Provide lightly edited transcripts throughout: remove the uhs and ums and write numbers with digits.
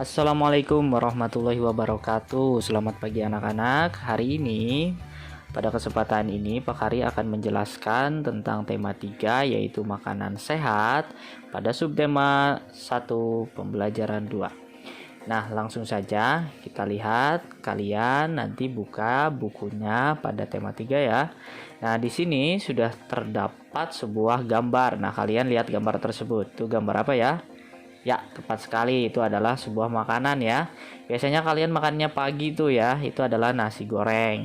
Assalamualaikum warahmatullahi wabarakatuh. Selamat pagi anak-anak. Hari ini, pada kesempatan ini, Pak Hari akan menjelaskan tentang tema 3, yaitu makanan sehat pada subtema 1 pembelajaran 2. Nah, langsung saja kita lihat. Kalian nanti buka bukunya pada tema 3 ya. Nah, di sini sudah terdapat sebuah gambar. Nah, kalian lihat gambar tersebut. Itu gambar apa ya? Ya, tepat sekali, itu adalah sebuah makanan ya. Biasanya kalian makannya pagi tuh ya, itu adalah nasi goreng.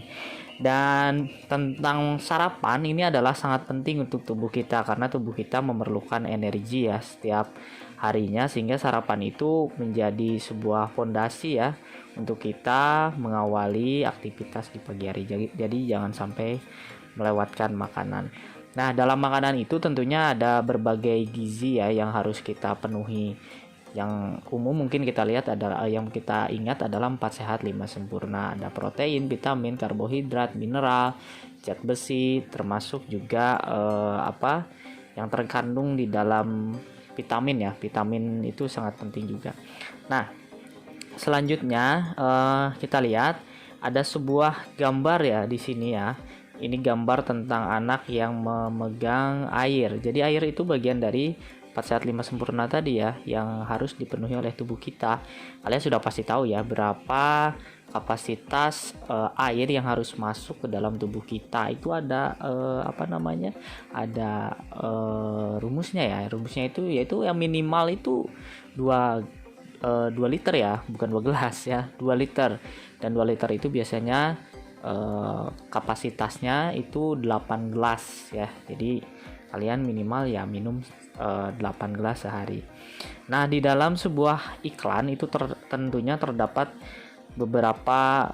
Dan tentang sarapan, ini adalah sangat penting untuk tubuh kita karena tubuh kita memerlukan energi ya setiap harinya, sehingga sarapan itu menjadi sebuah fondasi ya untuk kita mengawali aktivitas di pagi hari. Jadi jangan sampai melewatkan makanan. Nah, dalam makanan itu tentunya ada berbagai gizi ya yang harus kita penuhi. Yang umum mungkin kita lihat adalah yang kita ingat adalah 4 sehat 5 sempurna. Ada protein, vitamin, karbohidrat, mineral, zat besi, termasuk juga yang terkandung di dalam vitamin ya. Vitamin itu sangat penting juga. Nah, selanjutnya kita lihat ada sebuah gambar ya di sini ya. Ini gambar tentang anak yang memegang air. Jadi air itu bagian dari 4 sehat 5 sempurna tadi ya, yang harus dipenuhi oleh tubuh kita. Kalian sudah pasti tahu ya berapa kapasitas air yang harus masuk ke dalam tubuh kita. Itu ada Ada rumusnya ya. Rumusnya itu yaitu yang minimal itu 2 liter ya, bukan 2 gelas ya, 2 liter. Dan 2 liter itu biasanya kapasitasnya itu 8 gelas ya. Jadi kalian minimal ya minum 8 gelas sehari. Nah, di dalam sebuah iklan itu tentunya terdapat beberapa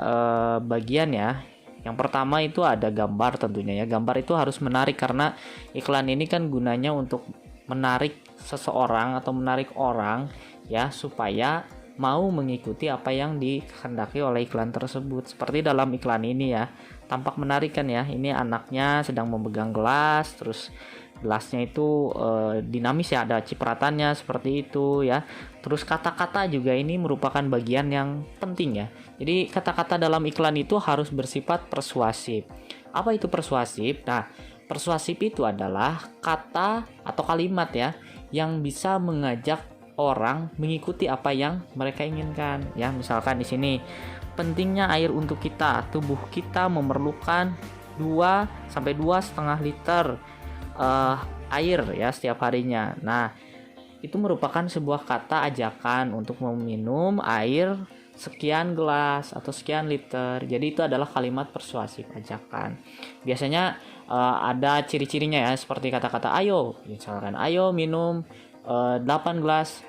bagian ya. Yang pertama itu ada gambar tentunya ya. Gambar itu harus menarik karena iklan ini kan gunanya untuk menarik seseorang atau menarik orang ya, supaya mau mengikuti apa yang dikehendaki oleh iklan tersebut. Seperti dalam iklan ini ya, tampak menarik kan ya. Ini anaknya sedang memegang gelas, terus gelasnya itu dinamis ya, ada cipratannya seperti itu ya. Terus kata-kata juga ini merupakan bagian yang penting ya. Jadi kata-kata dalam iklan itu harus bersifat persuasif. Apa itu persuasif? Nah, persuasif itu adalah kata atau kalimat ya yang bisa mengajak orang mengikuti apa yang mereka inginkan ya. Misalkan di sini, pentingnya air untuk kita, tubuh kita memerlukan 2 sampai 2,5 liter air ya setiap harinya. Nah, itu merupakan sebuah kata ajakan untuk meminum air sekian gelas atau sekian liter. Jadi itu adalah kalimat persuasif ajakan. Biasanya ada ciri-cirinya ya, seperti kata-kata ayo, misalkan ayo minum 8 gelas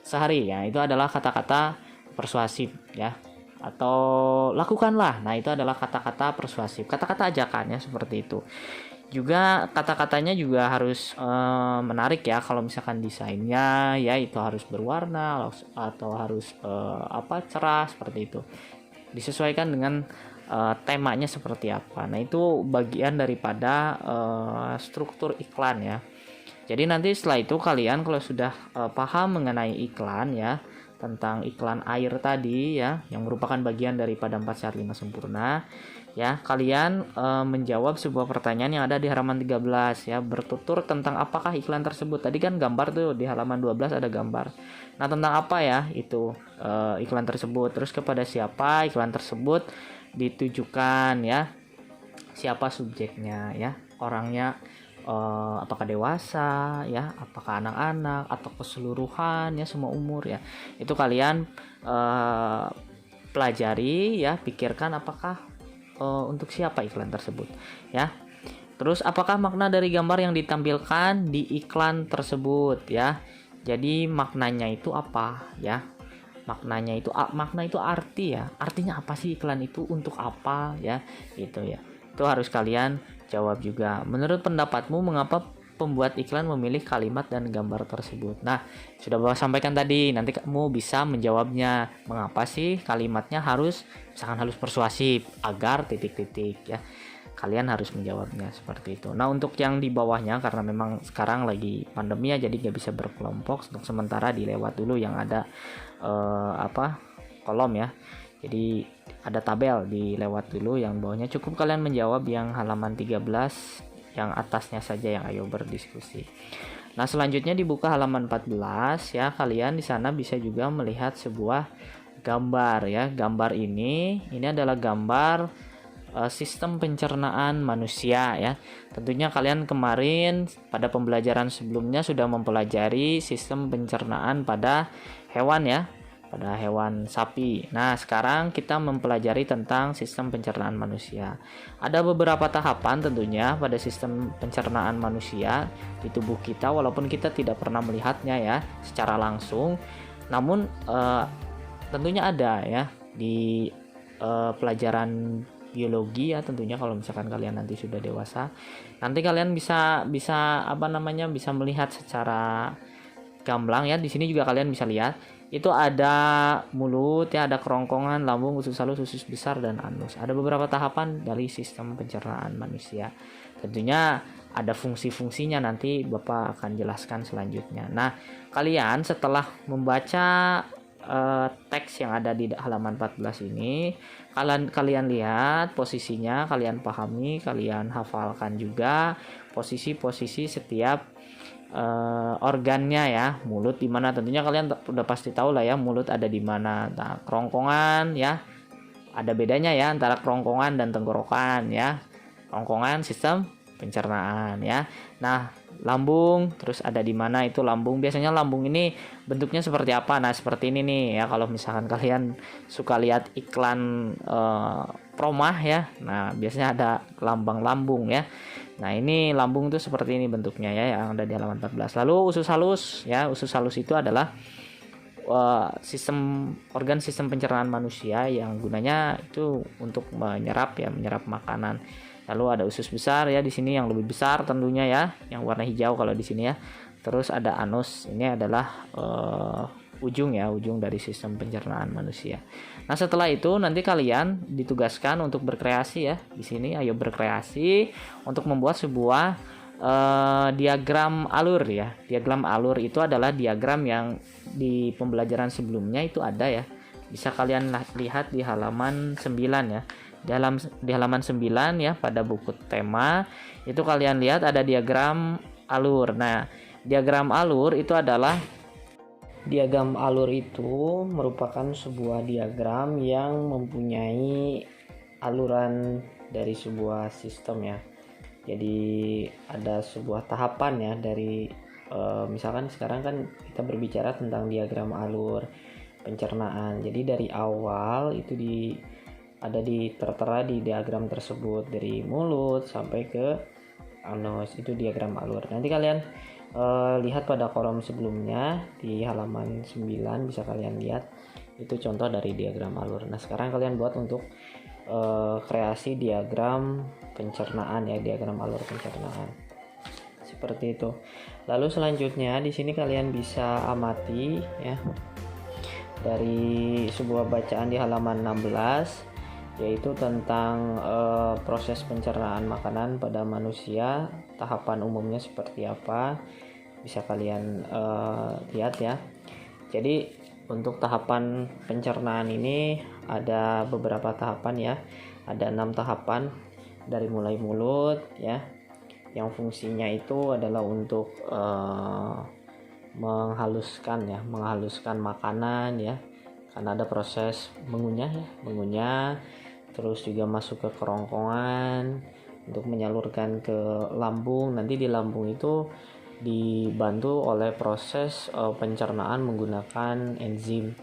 sehari ya, itu adalah kata-kata persuasif ya. Atau lakukanlah, nah itu adalah kata-kata persuasif, kata-kata ajakan ya, seperti itu. Juga kata-katanya juga harus menarik ya. Kalau misalkan desainnya ya itu harus berwarna atau harus cerah seperti itu. Disesuaikan dengan temanya seperti apa. Nah, itu bagian daripada struktur iklan ya. Jadi nanti setelah itu kalian kalau sudah paham mengenai iklan ya, tentang iklan air tadi ya, yang merupakan bagian daripada 4 sehat 5 sempurna ya, kalian menjawab sebuah pertanyaan yang ada di halaman 13 ya, bertutur tentang apakah iklan tersebut. Tadi kan gambar tuh di halaman 12 ada gambar. Nah, tentang apa ya itu iklan tersebut, terus kepada siapa iklan tersebut ditujukan ya, siapa subjeknya ya, orangnya apakah dewasa ya, apakah anak-anak atau keseluruhan ya, semua umur ya. Itu kalian pelajari ya, pikirkan apakah untuk siapa iklan tersebut ya. Terus apakah makna dari gambar yang ditampilkan di iklan tersebut ya. Jadi maknanya itu apa ya? Makna itu arti ya. Artinya apa sih iklan itu, untuk apa ya? Gitu ya. Itu harus kalian jawab juga. Menurut pendapatmu, mengapa pembuat iklan memilih kalimat dan gambar tersebut? Nah, sudah Bapak sampaikan tadi, nanti kamu bisa menjawabnya. Mengapa sih kalimatnya harus persuasif agar titik-titik ya. kalian harus menjawabnya seperti itu. Nah, untuk yang di bawahnya karena memang sekarang lagi pandemi ya, jadi nggak bisa berkelompok, untuk sementara dilewat dulu yang ada kolom ya. Jadi ada tabel, dilewat dulu yang bawahnya. Cukup kalian menjawab yang halaman 13, yang atasnya saja yang ayo berdiskusi. Nah, selanjutnya dibuka halaman 14 ya. Kalian di sana bisa juga melihat sebuah gambar ya. Gambar ini adalah gambar sistem pencernaan manusia ya. Tentunya kalian kemarin pada pembelajaran sebelumnya sudah mempelajari sistem pencernaan pada hewan ya, pada hewan sapi. Nah, sekarang kita mempelajari tentang sistem pencernaan manusia. Ada beberapa tahapan tentunya pada sistem pencernaan manusia di tubuh kita, walaupun kita tidak pernah melihatnya ya secara langsung. Namun tentunya ada ya di pelajaran biologi ya, tentunya kalau misalkan kalian nanti sudah dewasa, nanti kalian bisa bisa melihat secara gamblang ya. Di sini juga kalian bisa lihat itu ada mulut ya, ada kerongkongan, lambung, usus halus, usus besar, dan anus. Ada beberapa tahapan dari sistem pencernaan manusia. Tentunya ada fungsi-fungsinya, nanti Bapak akan jelaskan selanjutnya. Nah, kalian setelah membaca teks yang ada di halaman 14 ini, kalian lihat posisinya, kalian pahami, kalian hafalkan juga posisi-posisi setiap organnya ya. Mulut di mana, tentunya kalian udah pasti tahu lah ya, mulut ada di mana. Nah, kerongkongan ya, ada bedanya ya antara kerongkongan dan tenggorokan ya. Kerongkongan sistem pencernaan ya. Nah, lambung terus ada di mana itu lambung. Biasanya lambung ini bentuknya seperti apa? Nah, seperti ini nih ya, kalau misalkan kalian suka lihat iklan promah ya. Nah, biasanya ada lambang lambung ya. Nah, ini lambung tuh seperti ini bentuknya ya, yang ada di halaman 14. Lalu usus halus ya. Usus halus itu adalah organ sistem pencernaan manusia yang gunanya itu untuk menyerap makanan. Lalu ada usus besar ya di sini, yang lebih besar tentunya ya, yang warna hijau kalau di sini ya. Terus ada anus, ini adalah ujung dari sistem pencernaan manusia. Nah, setelah itu nanti kalian ditugaskan untuk berkreasi ya. Di sini ayo berkreasi untuk membuat sebuah diagram alur ya. Diagram alur itu adalah diagram yang di pembelajaran sebelumnya itu ada ya. Bisa kalian lihat di halaman 9 ya. Di halaman 9 ya, pada buku tema itu kalian lihat ada diagram alur. Nah, diagram alur itu merupakan sebuah diagram yang mempunyai aluran dari sebuah sistem ya. Jadi ada sebuah tahapan ya dari misalkan sekarang kan kita berbicara tentang diagram alur pencernaan. Jadi dari awal itu tertera di diagram tersebut, dari mulut sampai ke anus, itu diagram alur. Nanti kalian lihat pada kolom sebelumnya di halaman 9, bisa kalian lihat itu contoh dari diagram alur. Nah, sekarang kalian buat untuk kreasi diagram pencernaan ya, diagram alur pencernaan seperti itu. Lalu selanjutnya di sini kalian bisa amati ya dari sebuah bacaan di halaman 16, yaitu tentang proses pencernaan makanan pada manusia, tahapan umumnya seperti apa, bisa kalian lihat ya. Jadi untuk tahapan pencernaan ini ada beberapa tahapan ya, ada 6 tahapan dari mulai mulut ya, yang fungsinya itu adalah untuk menghaluskan makanan ya, karena ada proses mengunyah, terus juga masuk ke kerongkongan untuk menyalurkan ke lambung. Nanti di lambung itu dibantu oleh proses pencernaan menggunakan enzim,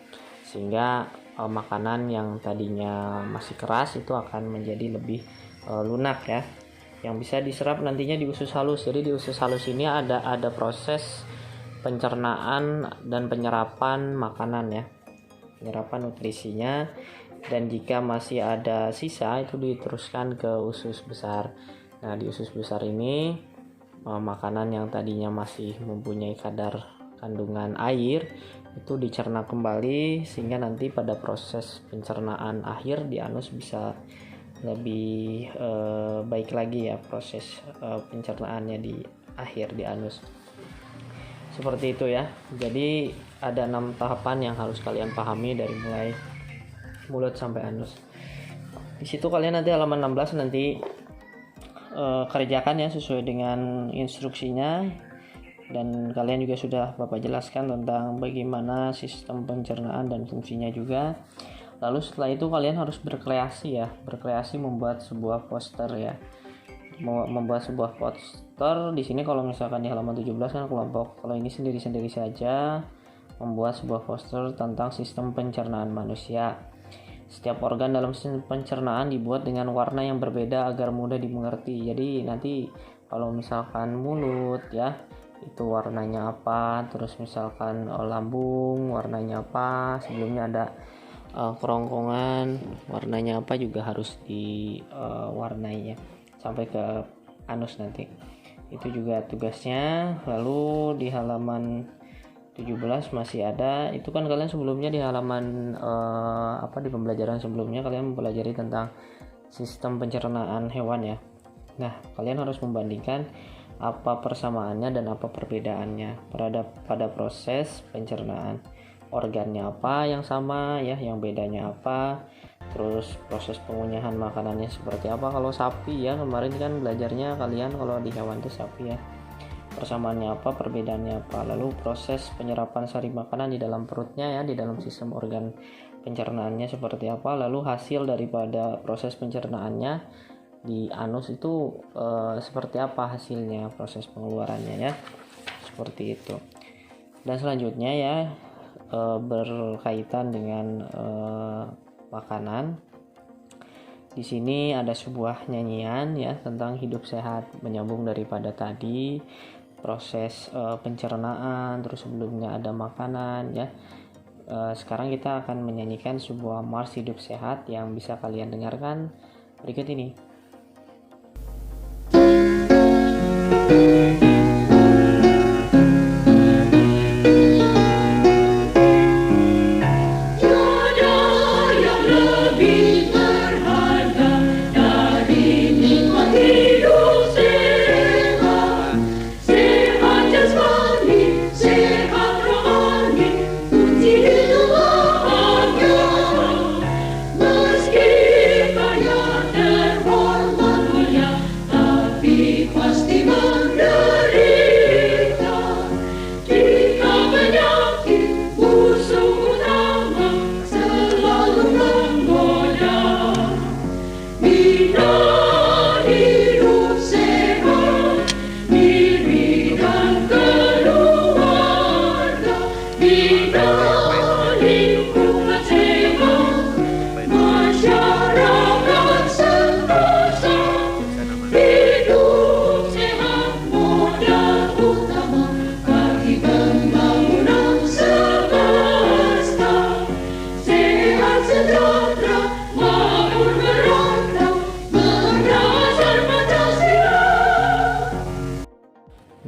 sehingga makanan yang tadinya masih keras itu akan menjadi lebih lunak ya, yang bisa diserap nantinya di usus halus. Jadi di usus halus ini ada proses pencernaan dan penyerapan makanan ya, penyerapan nutrisinya, dan jika masih ada sisa itu diteruskan ke usus besar. Nah, di usus besar ini makanan yang tadinya masih mempunyai kadar kandungan air itu dicerna kembali, sehingga nanti pada proses pencernaan akhir di anus bisa lebih baik lagi ya proses pencernaannya di akhir, di anus. Seperti itu ya. Jadi ada 6 tahapan yang harus kalian pahami dari mulai mulut sampai anus. Di situ kalian nanti halaman 16 nanti kerjakan ya sesuai dengan instruksinya, dan kalian juga sudah Bapak jelaskan tentang bagaimana sistem pencernaan dan fungsinya juga. Lalu setelah itu kalian harus berkreasi ya, berkreasi membuat sebuah poster ya. Membuat sebuah poster di sini kalau misalkan di halaman 17 kan kelompok, kalau ini sendiri-sendiri saja membuat sebuah poster tentang sistem pencernaan manusia. Setiap organ dalam sistem pencernaan dibuat dengan warna yang berbeda agar mudah dimengerti. Jadi nanti kalau misalkan mulut ya itu warnanya apa, terus misalkan lambung warnanya apa, sebelumnya ada kerongkongan warnanya apa juga harus diwarnai ya, sampai ke anus nanti. Itu juga tugasnya. Lalu di halaman 17 masih ada, itu kan kalian sebelumnya di halaman di pembelajaran sebelumnya kalian mempelajari tentang sistem pencernaan hewan ya. Nah, kalian harus membandingkan apa persamaannya dan apa perbedaannya pada proses pencernaan. Organnya apa yang sama ya, yang bedanya apa, terus proses pengunyahan makanannya seperti apa. Kalau sapi ya, kemarin kan belajarnya kalian kalau di hewan itu sapi ya, persamaannya apa, perbedaannya apa. Lalu proses penyerapan sari makanan di dalam perutnya ya, di dalam sistem organ pencernaannya seperti apa. Lalu hasil daripada proses pencernaannya di anus itu seperti apa hasilnya, proses pengeluarannya ya, seperti itu. Dan selanjutnya ya berkaitan dengan makanan. Di sini ada sebuah nyanyian ya tentang hidup sehat, menyambung daripada tadi proses pencernaan, terus sebelumnya ada makanan ya. Sekarang kita akan menyanyikan sebuah mars hidup sehat yang bisa kalian dengarkan berikut ini.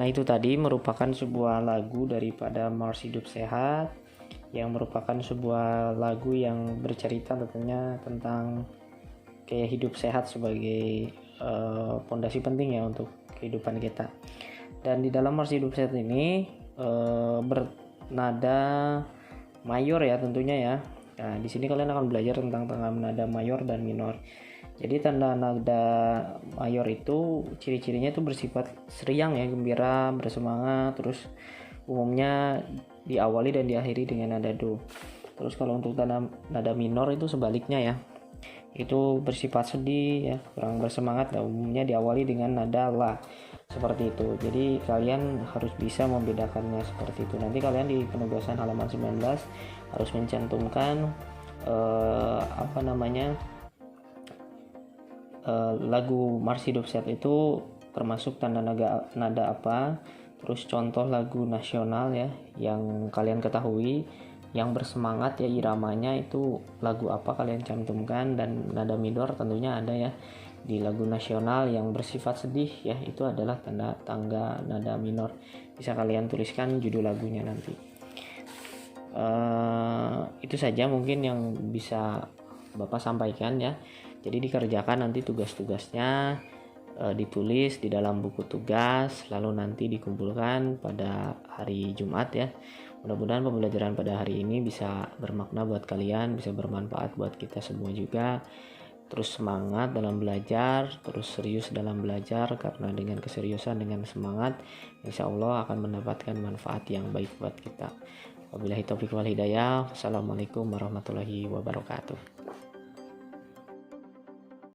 Itu tadi merupakan sebuah lagu daripada Mars Hidup Sehat, yang merupakan sebuah lagu yang bercerita tentunya tentang kayak hidup sehat sebagai pondasi penting ya untuk kehidupan kita. Dan di dalam Mars Hidup Sehat ini bernada mayor ya tentunya ya. Nah, di sini kalian akan belajar tentang nada mayor dan minor. Jadi tanda nada mayor itu ciri-cirinya itu bersifat seriang ya, gembira, bersemangat, terus umumnya diawali dan diakhiri dengan nada do. Terus kalau untuk nada minor itu sebaliknya ya, itu bersifat sedih ya, kurang bersemangat, dan umumnya diawali dengan nada la, seperti itu. Jadi kalian harus bisa membedakannya seperti itu. Nanti kalian di penugasan halaman 19 harus mencantumkan lagu Mars Hidup Sehat itu termasuk tanda nada apa, terus contoh lagu nasional ya yang kalian ketahui, yang bersemangat ya iramanya itu lagu apa kalian cantumkan, dan nada minor tentunya ada ya di lagu nasional yang bersifat sedih ya, itu adalah tangga nada minor. Bisa kalian tuliskan judul lagunya nanti. Itu saja mungkin yang bisa Bapak sampaikan ya. Jadi dikerjakan nanti tugas-tugasnya, ditulis di dalam buku tugas, lalu nanti dikumpulkan pada hari Jumat ya. Mudah-mudahan pembelajaran pada hari ini bisa bermakna buat kalian, bisa bermanfaat buat kita semua juga. Terus semangat dalam belajar, terus serius dalam belajar, karena dengan keseriusan, dengan semangat, insya Allah akan mendapatkan manfaat yang baik buat kita. Wabillahi taufiq wal hidayah. Wassalamualaikum warahmatullahi wabarakatuh.